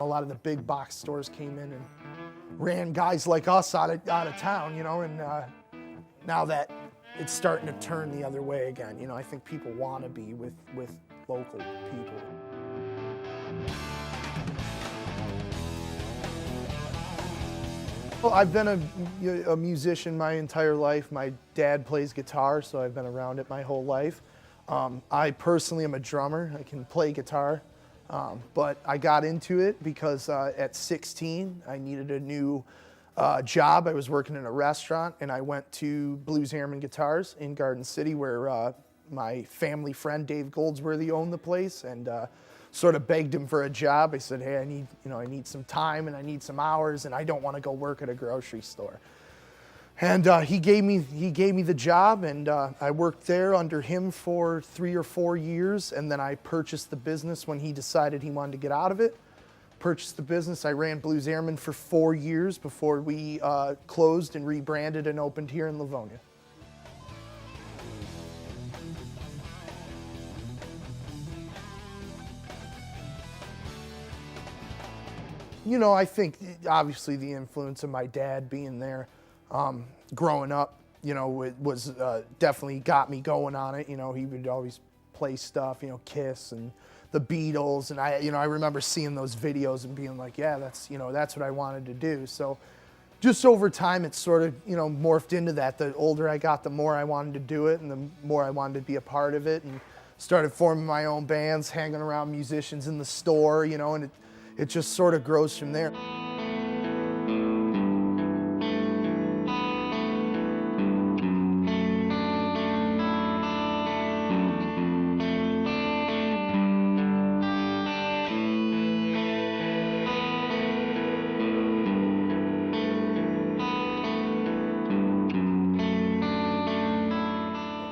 A lot of the big box stores came in and ran guys like us out of town, you know, and now that it's starting to turn the other way again, you know, I think people want to be with local people. Well, I've been a musician my entire life. My dad plays guitar, so I've been around it my whole life. I personally am a drummer. I can play guitar, but I got into it because at 16, I needed a new job. I was working in a restaurant, and I went to Blues Airman Guitars in Garden City, where my family friend Dave Goldsworthy owned the place, and sort of begged him for a job. I said, hey, I need some time and I need some hours, and I don't want to go work at a grocery store. And he gave me the job, and I worked there under him for 3 or 4 years, and then I purchased the business when he decided he wanted to get out of it. Purchased the business. I ran Blues Airman for 4 years before we closed and rebranded and opened here in Livonia. You know, I think obviously the influence of my dad being there, growing up, you know, it was definitely got me going on it. You know, he would always play stuff, you know, Kiss and the Beatles, and I remember seeing those videos and being like, yeah, that's what I wanted to do. So just over time, it sort of, you know, morphed into that. The older I got, the more I wanted to do it, and the more I wanted to be a part of it, and started forming my own bands, hanging around musicians in the store, you know, and it just sort of grows from there.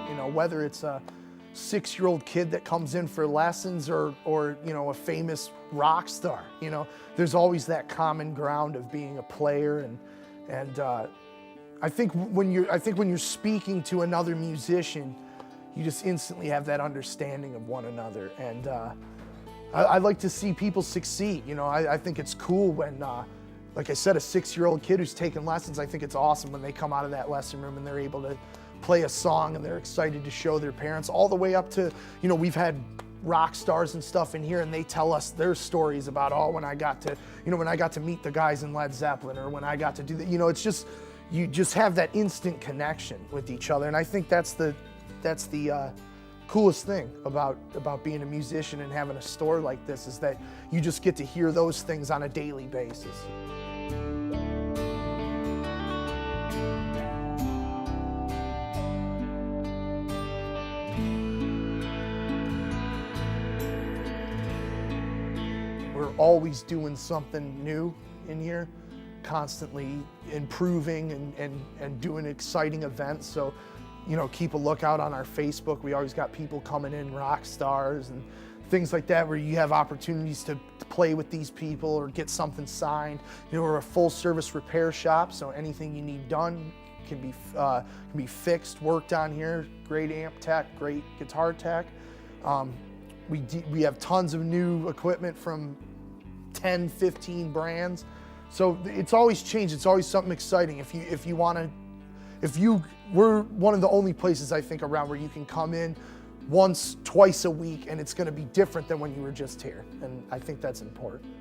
You know, whether it's a 6-year-old kid that comes in for lessons or you know, a famous rock star, you know, there's always that common ground of being a player, and I think when you're speaking to another musician, you just instantly have that understanding of one another, and I like to see people succeed. You know, I think it's cool when like I said, a 6-year-old kid who's taking lessons, I think it's awesome when they come out of that lesson room and they're able to play a song and they're excited to show their parents, all the way up to, you know, we've had rock stars and stuff in here, and they tell us their stories about, oh, when I got to meet the guys in Led Zeppelin, or when I got to do that. You know, it's just, you just have that instant connection with each other, and I think that's the coolest thing about being a musician and having a store like this, is that you just get to hear those things on a daily basis. We're always doing something new in here, constantly improving and doing exciting events. So, you know, keep a lookout on our Facebook. We always got people coming in, rock stars and things like that, where you have opportunities to play with these people or get something signed. You know, we're a full service repair shop, so anything you need done can be fixed, worked on here. Great amp tech, great guitar tech. We have tons of new equipment from 10, 15 brands. So it's always changed. It's always something exciting. We're one of the only places I think around where you can come in once, twice a week, and it's going to be different than when you were just here. And I think that's important.